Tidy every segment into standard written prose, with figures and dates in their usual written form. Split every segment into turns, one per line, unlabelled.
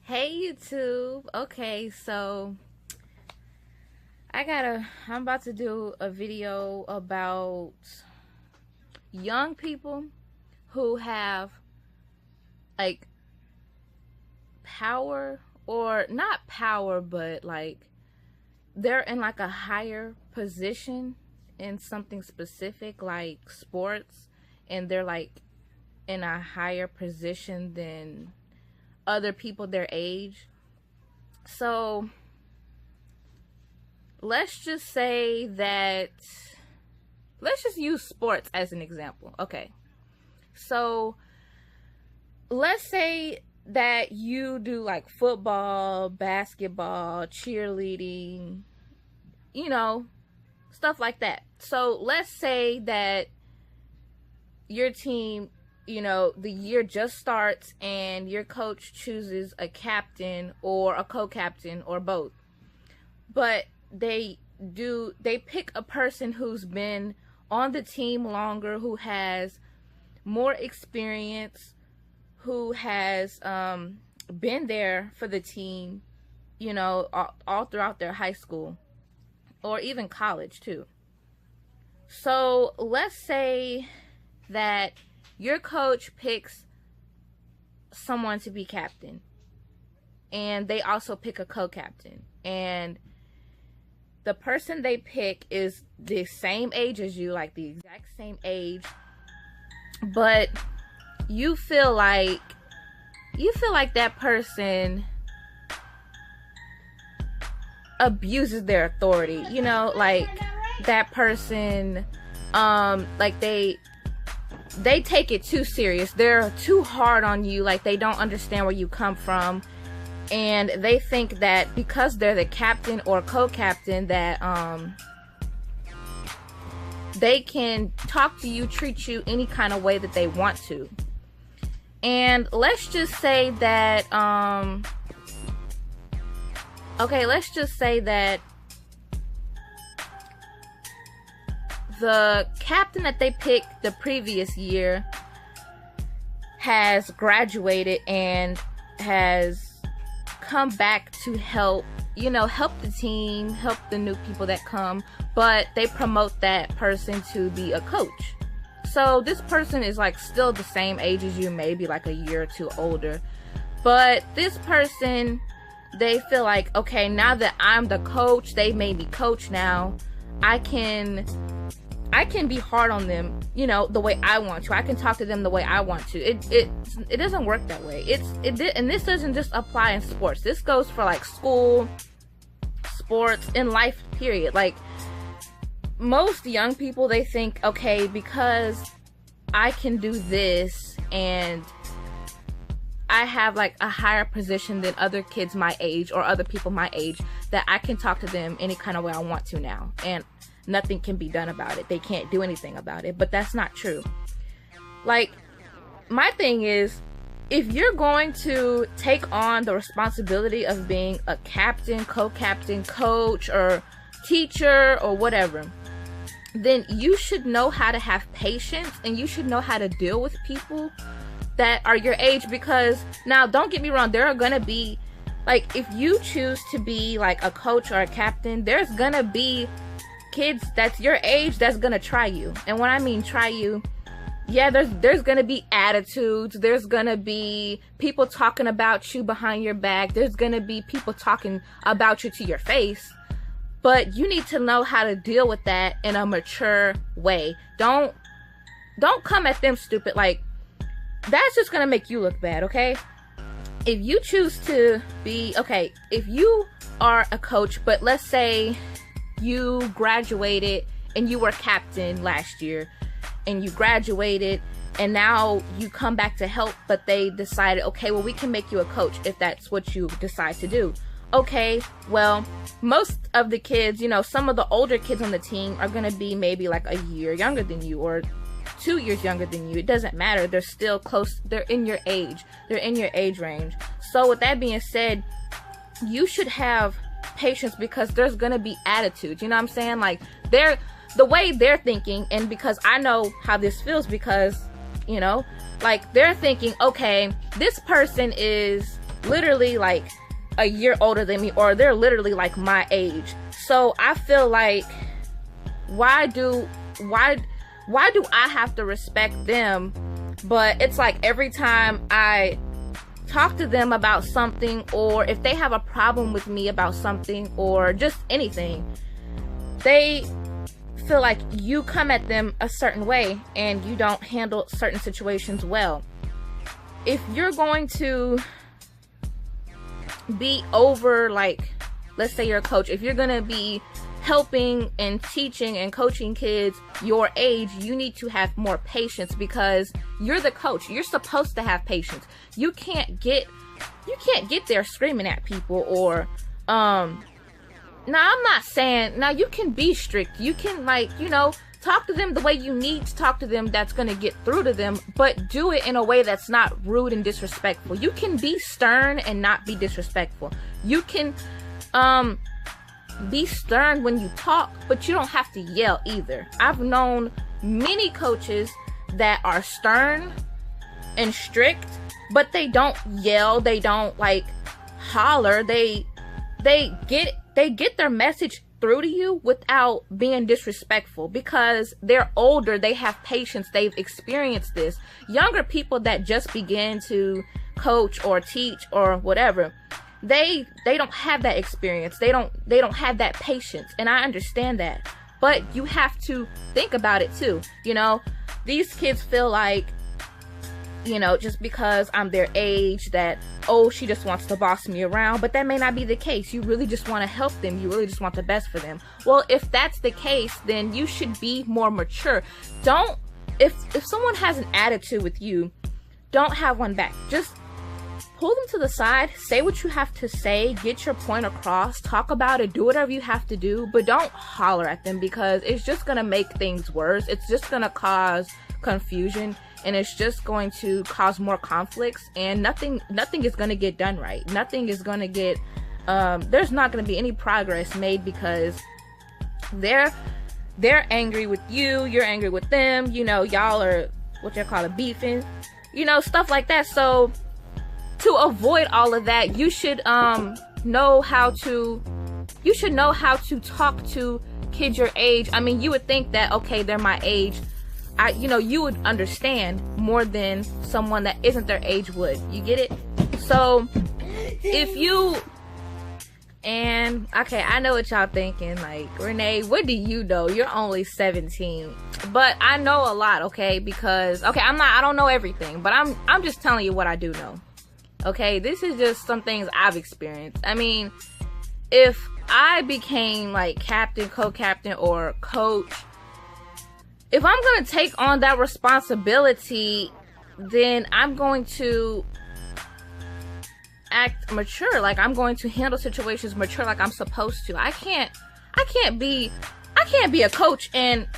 Hey YouTube. Okay, so I'm about to do a video about young people who have like power, or not power, but like they're in like a higher position in something specific like sports, and they're like in a higher position than other people their age. So let's just say that, let's just use sports as an example. Okay, so let's say that you do like football, basketball, cheerleading, you know, stuff like that. So let's say that your team, you know, the year just starts and your coach chooses a captain or a co-captain or both. But they pick a person who's been on the team longer, who has more experience, who has been there for the team, you know, all throughout their high school or even college too. So let's say that your coach picks someone to be captain, and they also pick a co-captain, and the person they pick is the same age as you, like the exact same age, but you feel like that person abuses their authority, you know, like that person like they take it too serious. They're too hard on you. Like they don't understand where you come from, and they think that because they're the captain or co-captain that they can talk to you, treat you any kind of way that they want to. And let's just say that okay, let's just say that the captain that they picked the previous year has graduated and has come back to help, you know, help the team, help the new people that come, but they promote that person to be a coach. So this person is like still the same age as you, maybe like a year or two older, but this person, they feel like, okay, now that I'm the coach, they made me coach now, I can be hard on them, you know, the way I want to. I can talk to them the way I want to. It doesn't work that way. And this doesn't just apply in sports. This goes for like school, sports, in life, period. Like most young people, they think, okay, because I can do this and I have like a higher position than other kids my age or other people my age, that I can talk to them any kind of way I want to now, and nothing can be done about it. They can't do anything about it. But that's not true. Like, my thing is, if you're going to take on the responsibility of being a captain, co-captain, coach, or teacher, or whatever, then you should know how to have patience, and you should know how to deal with people that are your age. Because, now, don't get me wrong, there are gonna be, like, if you choose to be like a coach or a captain, there's gonna be kids that's your age that's gonna try you. And when I mean try you, yeah, there's gonna be attitudes, there's gonna be people talking about you behind your back, there's gonna be people talking about you to your face, but you need to know how to deal with that in a mature way. Don't come at them stupid. Like, that's just gonna make you look bad. Okay, if you choose to be, okay, if you are a coach, but let's say you graduated and you were captain last year, and you graduated and now you come back to help, but they decided, okay, well, we can make you a coach if that's what you decide to do. Okay, well, most of the kids, you know, some of the older kids on the team are going to be maybe like a year younger than you or 2 years younger than you. It doesn't matter. They're still close. They're in your age. They're in your age range. So with that being said, you should have patience, because there's going to be attitudes. You know what I'm saying? Like, the way they're thinking, and because I know how this feels, because, you know, like, they're thinking, okay, this person is literally like a year older than me, or they're literally like my age. So I feel like, why do I have to respect them? But it's like every time I talk to them about something, or if they have a problem with me about something, or just anything, they feel like you come at them a certain way and you don't handle certain situations well. If you're going to be over, like, let's say you're a coach, if you're gonna be helping and teaching and coaching kids your age, you need to have more patience, because you're the coach. You're supposed to have patience. You can't get there screaming at people, or now I'm not saying, now you can be strict, you can, like, you know, talk to them the way you need to talk to them, that's gonna get through to them, but do it in a way that's not rude and disrespectful. You can be stern and not be disrespectful. You can be stern when you talk, but you don't have to yell either. I've known many coaches that are stern and strict, but they don't yell, they don't, like, holler. They get their message through to you without being disrespectful, because they're older, they have patience, they've experienced this. Younger people that just begin to coach or teach or whatever, they don't have that experience. They don't have that patience, and I understand that. But you have to think about it too. You know, these kids feel like, you know, just because I'm their age, that, oh, she just wants to boss me around. But that may not be the case. You really just want to help them. You really just want the best for them. Well, if that's the case, then you should be more mature. Don't, if someone has an attitude with you, don't have one back. Just pull them to the side, say what you have to say, get your point across, talk about it, do whatever you have to do, but don't holler at them, because it's just going to make things worse. It's just going to cause confusion, and it's just going to cause more conflicts, and nothing is going to get done right. Nothing is going to get, there's not going to be any progress made, because they're angry with you, you're angry with them, you know, y'all are, what you call it, beefing, you know, stuff like that. So to avoid all of that, you should know how to talk to kids your age. I mean, you would think that, okay, they're my age, you would understand more than someone that isn't their age would. You get it? So if you, and okay, I know what y'all thinking, like, Renee, what do you know? You're only 17. But I know a lot, okay? Because, okay, I don't know everything, but I'm just telling you what I do know. Okay, this is just some things I've experienced. I mean, if I became like captain, co-captain, or coach, if I'm going to take on that responsibility, then I'm going to act mature. Like, I'm going to handle situations mature, like I'm supposed to. I can't be a coach, and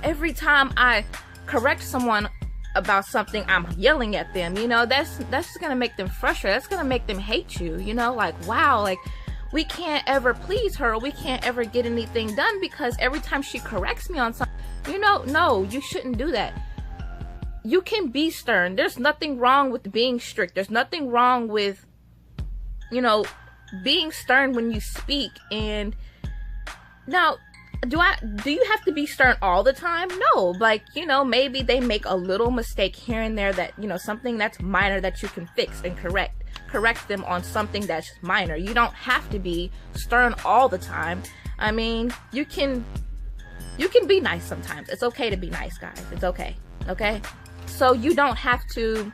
every time I correct someone about something, I'm yelling at them. You know, that's just gonna make them frustrated. That's gonna make them hate you. You know, like, wow, like, we can't ever please her, or we can't ever get anything done, because every time she corrects me on something, you know, no, you shouldn't do that. You can be stern. There's nothing wrong with being strict. There's nothing wrong with, you know, being stern when you speak. And now, do you have to be stern all the time? No. Like, you know, maybe they make a little mistake here and there, that, you know, something that's minor that you can fix and correct them on something that's minor. You don't have to be stern all the time. I mean, you can be nice sometimes. It's okay to be nice, guys. It's okay. Okay? So you don't have to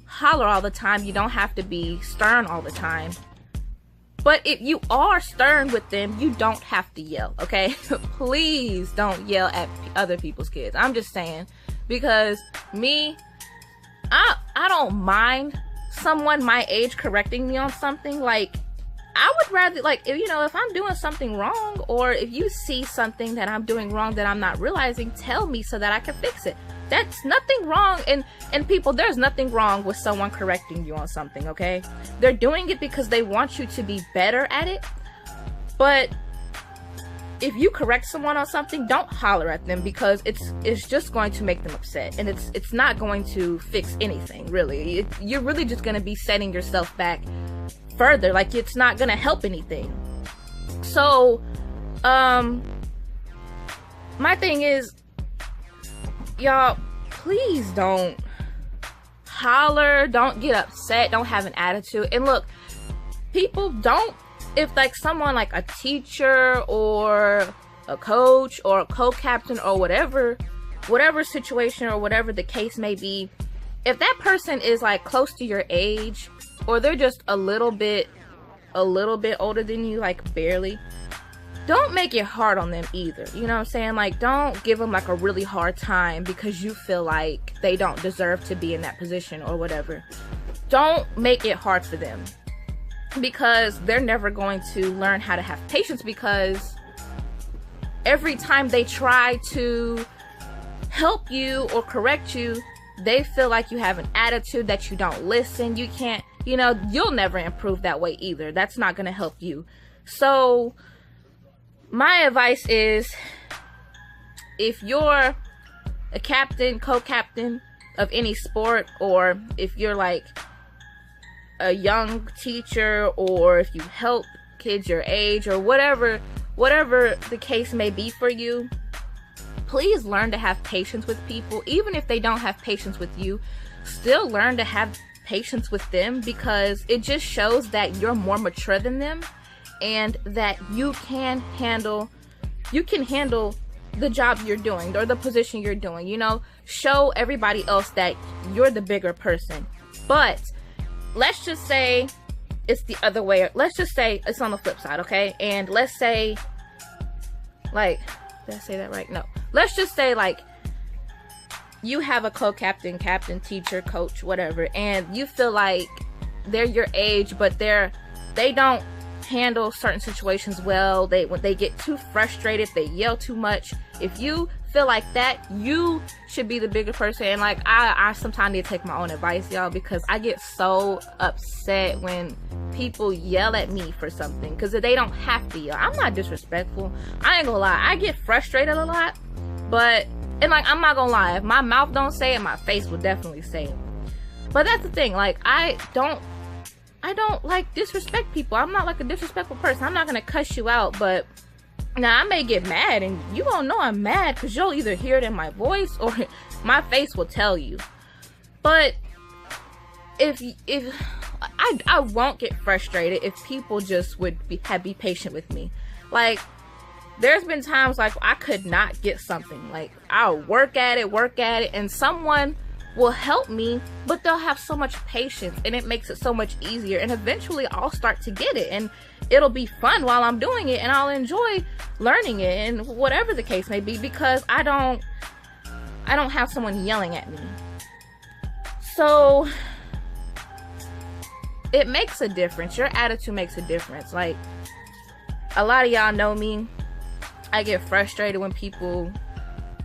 holler all the time. You don't have to be stern all the time. But if you are stern with them, you don't have to yell, okay? Please don't yell at other people's kids. I'm just saying, because me, I don't mind someone my age correcting me on something. Like, I would rather, like, if I'm doing something wrong, or if you see something that I'm doing wrong that I'm not realizing, tell me so that I can fix it. That's nothing wrong. And people, there's nothing wrong with someone correcting you on something, okay? They're doing it because they want you to be better at it. But if you correct someone on something, don't holler at them, because it's just going to make them upset, and it's not going to fix anything, really. You're really just going to be setting yourself back further. Like, it's not going to help anything. So my thing is, y'all, please don't holler, don't get upset, don't have an attitude. And look, people don't, if like someone like a teacher or a coach or a co-captain or whatever situation or whatever the case may be, if that person is like close to your age, or they're just a little bit older than you, like barely, don't make it hard on them either. You know what I'm saying? Like, don't give them like a really hard time because you feel like they don't deserve to be in that position or whatever. Don't make it hard for them, because they're never going to learn how to have patience, because every time they try to help you or correct you, they feel like you have an attitude, that you don't listen, you can't, you know, you'll never improve that way either. That's not going to help you. So my advice is, if you're a captain, co-captain of any sport, or if you're like a young teacher, or if you help kids your age, or whatever the case may be for you, please learn to have patience with people. Even if they don't have patience with you, still learn to have patience with them, because it just shows that you're more mature than them, and that you can handle the job you're doing, or the position you're doing. You know, show everybody else that you're the bigger person. But let's just say it's the other way. Let's just say it's on the flip side, okay? And let's say, like, did I say that right? No. Let's just say, like, you have a co-captain, captain, teacher, coach, whatever, and you feel like they're your age, but they don't handle certain situations well. When they get too frustrated, they yell too much. If you feel like that, you should be the bigger person. And like, I sometimes need to take my own advice, y'all, because I get so upset when people yell at me for something, because they don't have to yell. I'm not disrespectful, I ain't gonna lie. I get frustrated a lot, and like, I'm not gonna lie, if my mouth don't say it, my face will definitely say it. But that's the thing, like, I don't like disrespect people. I'm not like a disrespectful person. I'm not gonna cuss you out, but now I may get mad, and you won't know I'm mad, because you'll either hear it in my voice or my face will tell you. But if I won't get frustrated if people just would be patient with me. Like, there's been times like I could not get something, like I'll work at it, and someone will help me, but they'll have so much patience, and it makes it so much easier, and eventually I'll start to get it, and it'll be fun while I'm doing it, and I'll enjoy learning it, and whatever the case may be, because I don't have someone yelling at me. So it makes a difference. Your attitude makes a difference. Like, a lot of y'all know me, I get frustrated when people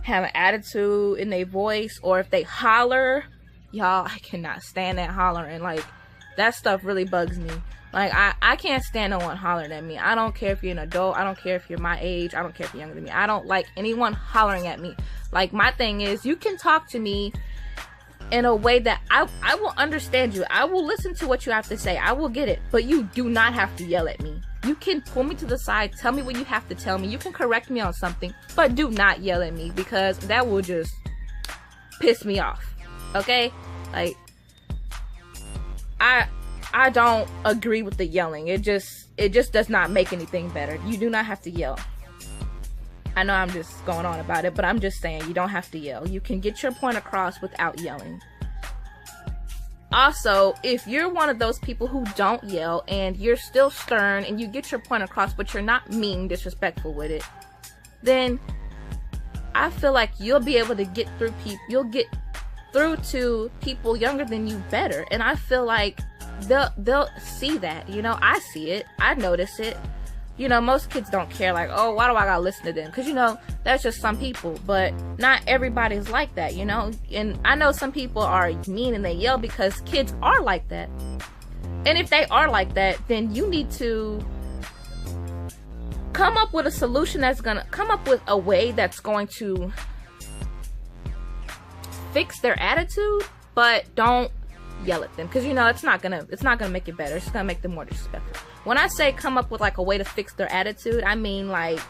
have an attitude in their voice, or if they holler. Y'all, I cannot stand that hollering. Like, that stuff really bugs me. Like, I can't stand no one hollering at me. I don't care if you're an adult, I don't care if you're my age, I don't care if you're younger than me. I don't like anyone hollering at me. Like, my thing is, you can talk to me in a way that I will understand you. I will listen to what you have to say. I will get it. But you do not have to yell at me. You can pull me to the side, tell me what you have to tell me. You can correct me on something, but do not yell at me, because that will just piss me off. Okay? Like, I don't agree with the yelling. It just does not make anything better. You do not have to yell. I know I'm just going on about it, but I'm just saying, you don't have to yell. You can get your point across without yelling. Also, if you're one of those people who don't yell, and you're still stern, and you get your point across, but you're not mean, disrespectful with it, then I feel like you'll be able to get through you'll get through to people younger than you better. And I feel like they'll see that. You know, I see it, I notice it. You know, most kids don't care, like, oh, why do I gotta listen to them? Because, you know, that's just some people. But not everybody's like that, you know? And I know some people are mean and they yell because kids are like that. And if they are like that, then you need to come up with a solution that's gonna come up with a way that's going to fix their attitude, but don't yell at them, because you know it's not gonna make it better. It's gonna make them more disrespectful. When I say come up with like a way to fix their attitude, I mean like,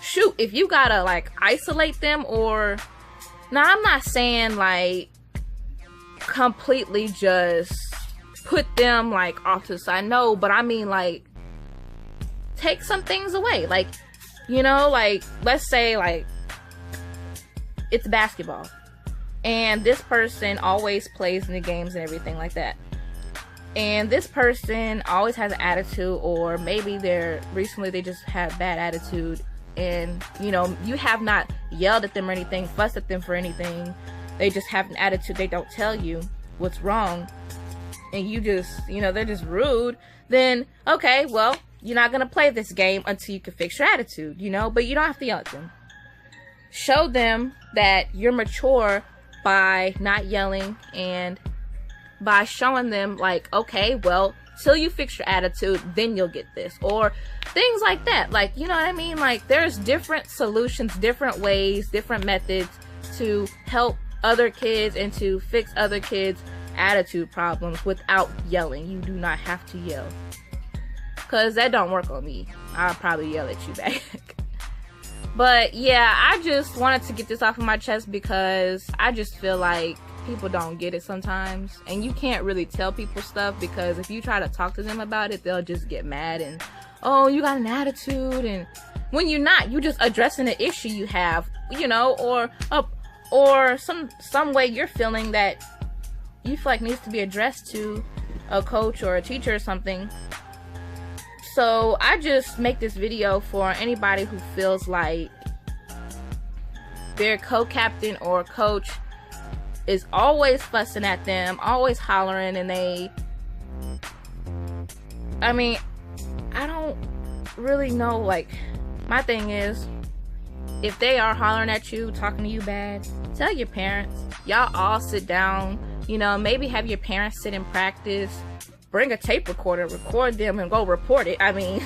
shoot, if you gotta like isolate them, or now I'm not saying like completely just put them like off to the side, no, but I mean like take some things away, like, you know, like let's say like it's basketball and this person always plays in the games and everything like that, and this person always has an attitude, or maybe recently they just had bad attitude, and you know, you have not yelled at them or anything, fussed at them for anything, they just have an attitude, they don't tell you what's wrong, and you just, you know, they're just rude, then okay, well, you're not gonna play this game until you can fix your attitude, you know. But you don't have to yell at them. Show them that you're mature by not yelling, and by showing them like, okay, well, till you fix your attitude, then you'll get this, or things like that. Like, you know what I mean? Like, there's different solutions, different ways, different methods to help other kids and to fix other kids' attitude problems without yelling. You do not have to yell, because that don't work on me. I'll probably yell at you back. But yeah, I just wanted to get this off of my chest, because I just feel like people don't get it sometimes, and you can't really tell people stuff, because if you try to talk to them about it, they'll just get mad and, oh, you got an attitude, and when you're not, you just addressing the issue you have, you know, or some way you're feeling that you feel like needs to be addressed to a coach or a teacher or something. So I just make this video for anybody who feels like their co-captain or coach is always fussing at them, always hollering, and I mean, I don't really know, like, my thing is, if they are hollering at you, talking to you bad, tell your parents. Y'all all sit down, you know, maybe have your parents sit and practice. Bring a tape recorder, record them, and go report it. I mean,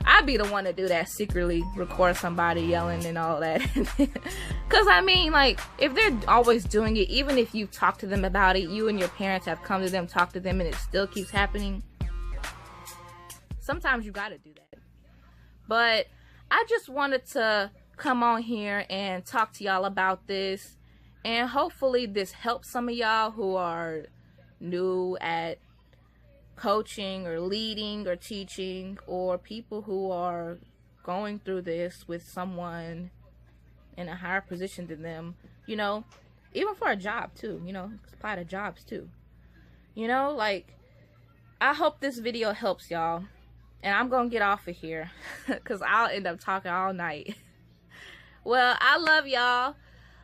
I'd be the one to do that, secretly record somebody yelling and all that. Because, I mean, like, if they're always doing it, even if you talk to them about it, you and your parents have come to them, talked to them, and it still keeps happening, sometimes you gotta do that. But I just wanted to come on here and talk to y'all about this, and hopefully this helps some of y'all who are new at coaching or leading or teaching, or people who are going through this with someone in a higher position than them, you know, even for a job too, you know, apply to jobs too, you know. Like, I hope this video helps y'all, and I'm gonna get off of here because I'll end up talking all night. Well, I love y'all.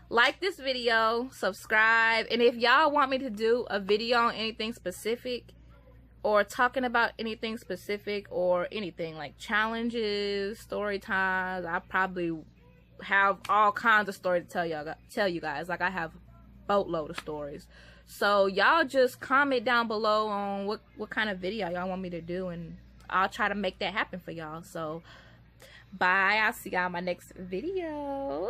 Like this video, subscribe, and if y'all want me to do a video on anything specific, or talking about anything specific, or anything like challenges, story times, I probably have all kinds of stories to tell you guys. Like, I have a boatload of stories. So y'all just comment down below on what kind of video y'all want me to do, and I'll try to make that happen for y'all. So bye, I'll see y'all in my next video.